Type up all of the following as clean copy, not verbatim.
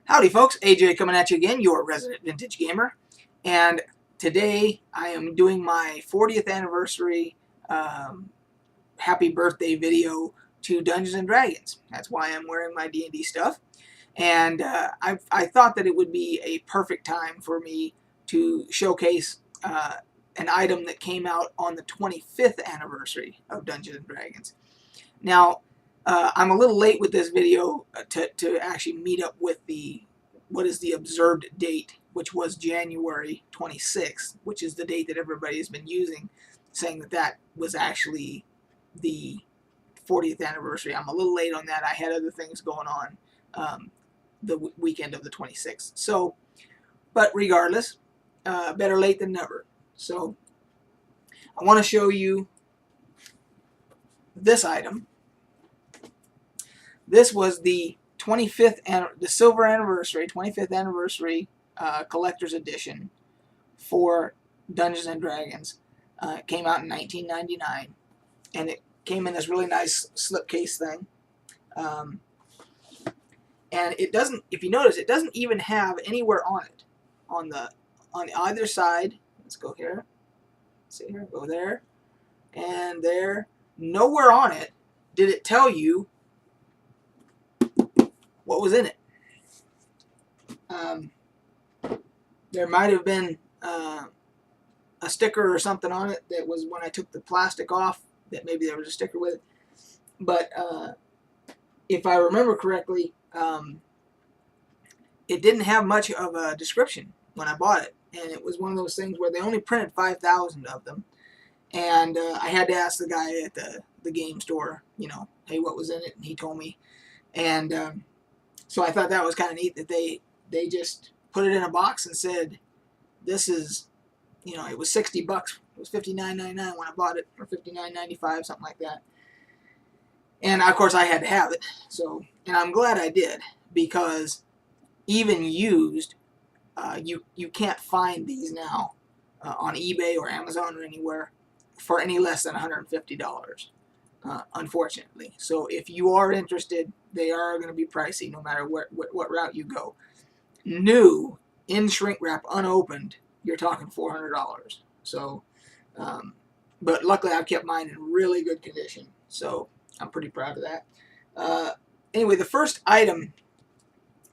Howdy folks, AJ coming at you again, your resident vintage gamer, and today I am doing my 40th anniversary happy birthday video to Dungeons & Dragons. That's why I'm wearing my D&D stuff, and I thought that it would be a perfect time for me to showcase an item that came out on the 25th anniversary of Dungeons & Dragons. Now, I'm a little late with this video to actually meet up with what is the observed date, which was January 26th, which is the date that everybody has been using, saying that that was actually the 40th anniversary. I'm a little late on that. I had other things going on the weekend of the 26th. So, but regardless, better late than never. So, I want to show you this item. This was the 25th, the silver anniversary, 25th anniversary collector's edition for Dungeons and Dragons. It came out in 1999, and it came in this really nice slipcase thing. And it doesn't, if you notice, it doesn't even have anywhere on it, on either side. Let's go here. See here, go there, and there. Nowhere on it did it tell you what was in it. There might have been a sticker or something on it that was when I took the plastic off, that maybe there was a sticker with it. But if I remember correctly, it didn't have much of a description when I bought it. And it was one of those things where they only printed 5,000 of them. And I had to ask the guy at the game store, you know, hey, what was in it? And he told me. And so I thought that was kind of neat that they just put it in a box and said, this is, you know, it was $60. It was $59.99 when I bought it, or $59.95, something like that. And of course I had to have it. So, and I'm glad I did, because even used, you can't find these now on eBay or Amazon or anywhere for any less than $150. Unfortunately. So if you are interested, they are going to be pricey no matter what route you go. New, in shrink wrap, unopened, you're talking $400. So, but luckily I've kept mine in really good condition. So I'm pretty proud of that. Anyway, the first item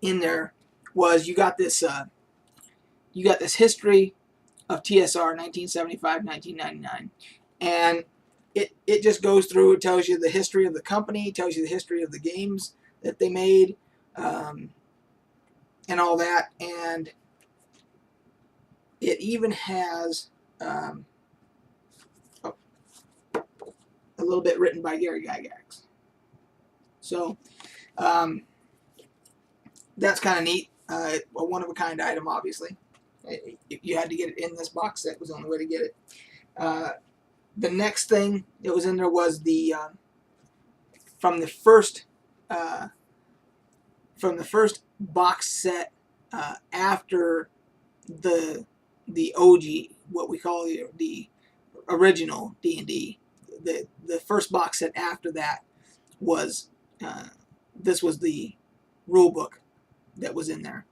in there was you got this history of TSR 1975-1999, and it just goes through. It tells you the history of the company, tells you the history of the games that they made, and all that. And it even has a little bit written by Gary Gygax. So that's kind of neat. A one-of-a-kind item, obviously. You had to get it in this box set. Was the only way to get it. The next thing that was in there was the from the first box set after the OG, what we call the original D&D. The first box set after that was this was the rule book that was in there.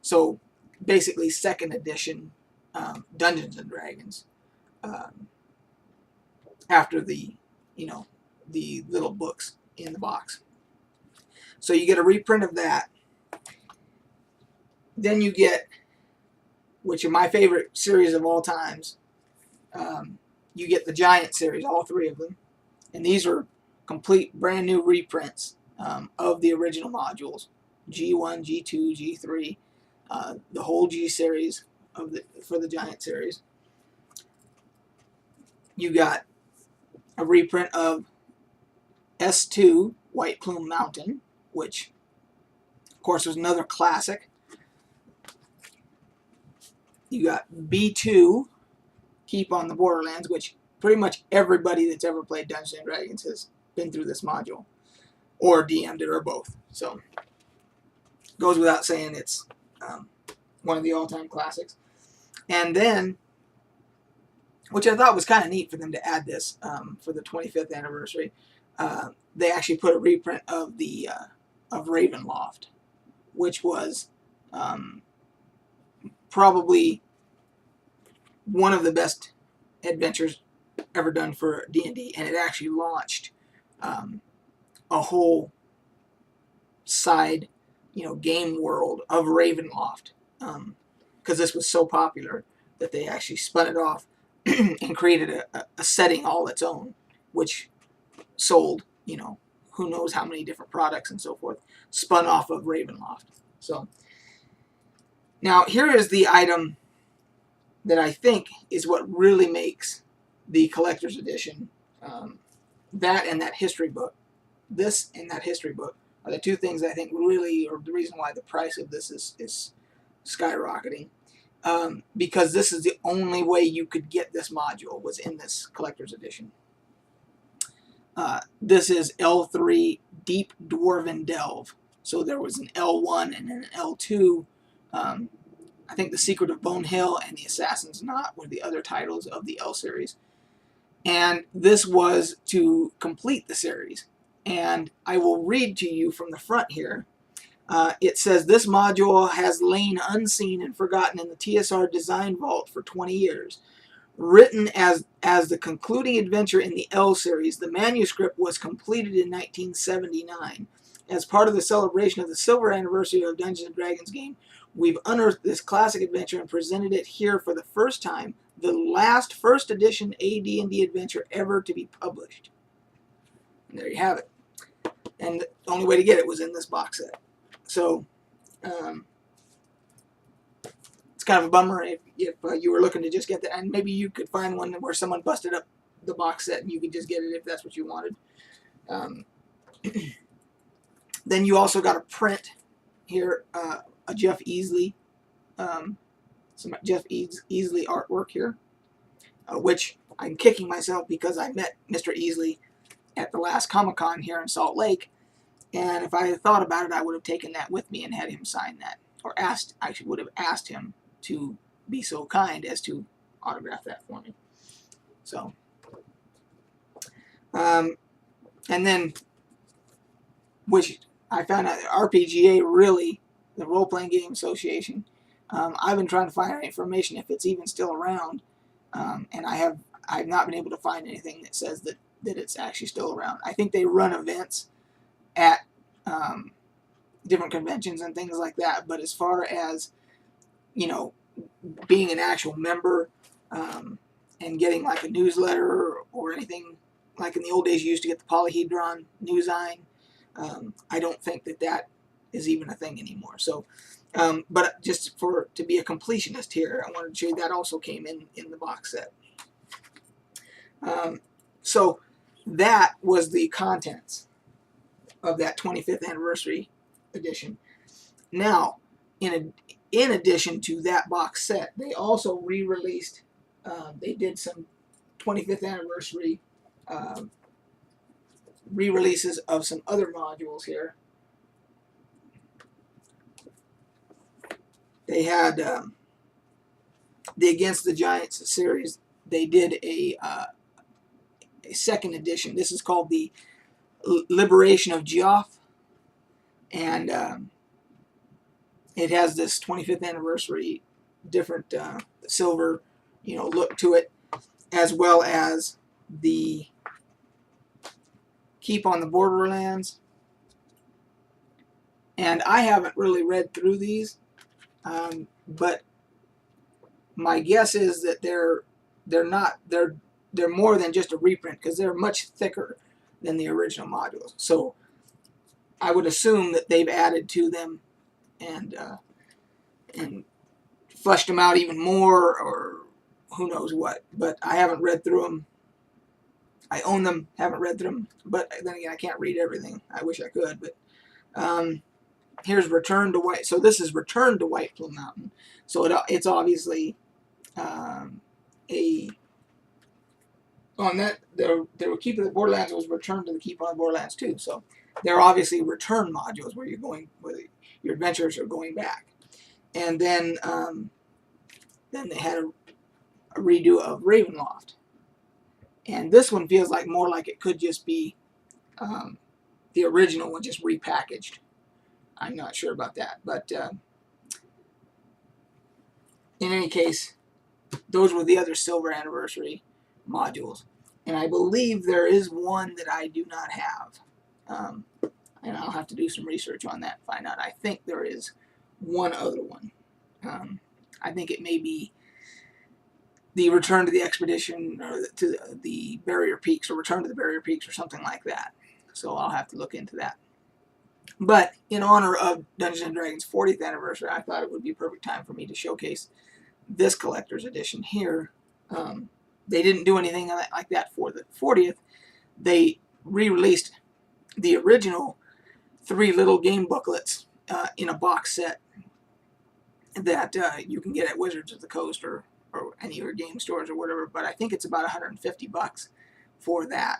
So basically, second edition Dungeons and Dragons. After the little books in the box. So you get a reprint of that. Then you get, which are my favorite series of all times, you get the Giant series, all three of them. And these are complete brand new reprints of the original modules. G1, G2, G3, the whole G series for the Giant series. You got a reprint of S2, White Plume Mountain, which, of course, was another classic. You got B2, Keep on the Borderlands, which pretty much everybody that's ever played Dungeons & Dragons has been through this module, or DM'd it, or both. So, goes without saying it's one of the all-time classics. And then, which I thought was kind of neat for them to add this for the 25th anniversary, they actually put a reprint of the of Ravenloft, which was Probably one of the best adventures ever done for D&D, and it actually launched a whole side, game world of Ravenloft, because this was so popular that they actually spun it off and created a setting all its own, which sold, who knows how many different products and so forth, spun off of Ravenloft. So now here is the item that I think is what really makes the collector's edition. That and that history book. This and that history book are the two things I think really are the reason why the price of this is skyrocketing. Because this is the only way you could get this module was in this collector's edition. This is L3 Deep Dwarven Delve. So there was an L1 and an L2. I think The Secret of Bone Hill and The Assassin's Knot were the other titles of the L series. And this was to complete the series. And I will read to you from the front here. It says, this module has lain unseen and forgotten in the TSR design vault for 20 years. Written as the concluding adventure in the L series, the manuscript was completed in 1979. As part of the celebration of the silver anniversary of Dungeons & Dragons game, we've unearthed this classic adventure and presented it here for the first time, the last first edition AD&D adventure ever to be published. And there you have it. And the only way to get it was in this box set. So, it's kind of a bummer if you were looking to just get that, and maybe you could find one where someone busted up the box set and you could just get it if that's what you wanted. Then you also got a print here, a Jeff Easley, some Jeff Easley artwork here, which I'm kicking myself because I met Mr. Easley at the last Comic-Con here in Salt Lake, and if I had thought about it, I would have taken that with me and had him sign that, or would have asked him to be so kind as to autograph that for me. So, and then, which I found out, RPGA really, the Role Playing Game Association, I've been trying to find information if it's even still around, and I've not been able to find anything that says that it's actually still around. I think they run events at different conventions and things like that, but as far as, being an actual member and getting like a newsletter or anything, like in the old days you used to get the Polyhedron Newsine, I don't think that is even a thing anymore. So, but just to be a completionist here, I wanted to show you that also came in the box set. So that was the contents of that 25th anniversary edition. Now, in addition to that box set, they also re-released, they did some 25th anniversary re-releases of some other modules here. They had the Against the Giants series. They did a second edition. This is called the Liberation of Geoff, and it has this 25th anniversary different silver, look to it, as well as the Keep on the Borderlands. And I haven't really read through these, but my guess is that they're more than just a reprint, because they're much thicker than the original modules. So I would assume that they've added to them and fleshed them out even more, or who knows what. But I haven't read through them. I own them, haven't read through them. But then again, I can't read everything. I wish I could. But here's Return to White. So this is Return to White Plume Mountain. So it's obviously on that, they were Keep of the Borderlands was Return to the Keep on the Borderlands too. So they're obviously return modules where your adventurers are going back. And then they had a redo of Ravenloft. And this one feels like more like it could just be the original one just repackaged. I'm not sure about that, but in any case, those were the other silver anniversary modules. And I believe there is one that I do not have. And I'll have to do some research on that and find out. I think there is one other one. I think it may be the Return to the Expedition, or to the Barrier Peaks, or Return to the Barrier Peaks, or something like that. So I'll have to look into that. But in honor of Dungeons & Dragons 40th anniversary, I thought it would be a perfect time for me to showcase this collector's edition here. They didn't do anything like that for the 40th. They re-released the original 3 little game booklets in a box set that you can get at Wizards of the Coast or any of your game stores or whatever. But I think it's about $150 for that.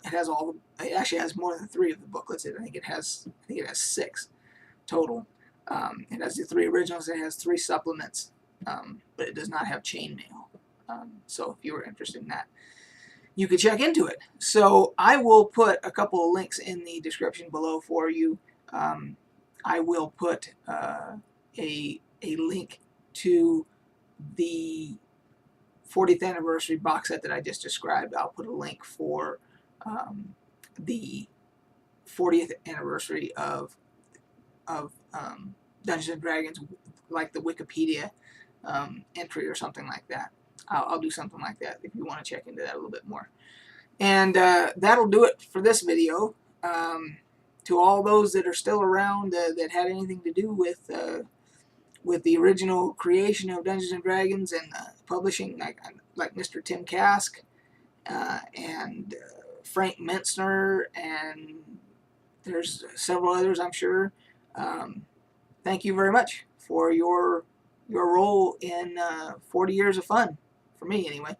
It actually has more than 3 of the booklets. I think it has 6 total. It has the 3 originals. It has 3 supplements, but it does not have chainmail. So if you were interested in that, you could check into it. So I will put a couple of links in the description below for you. I will put a link to the 40th anniversary box set that I just described. I'll put a link for the 40th anniversary of Dungeons & Dragons, like the Wikipedia entry or something like that. I'll do something like that if you want to check into that a little bit more. And that'll do it for this video. To all those that are still around that had anything to do with the original creation of Dungeons & Dragons and publishing, like Mr. Tim Kask and Frank Mentzner, and there's several others, I'm sure. Thank you very much for your role in 40 years of fun, for me anyway.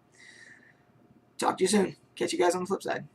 Talk to you soon. Catch you guys on the flip side.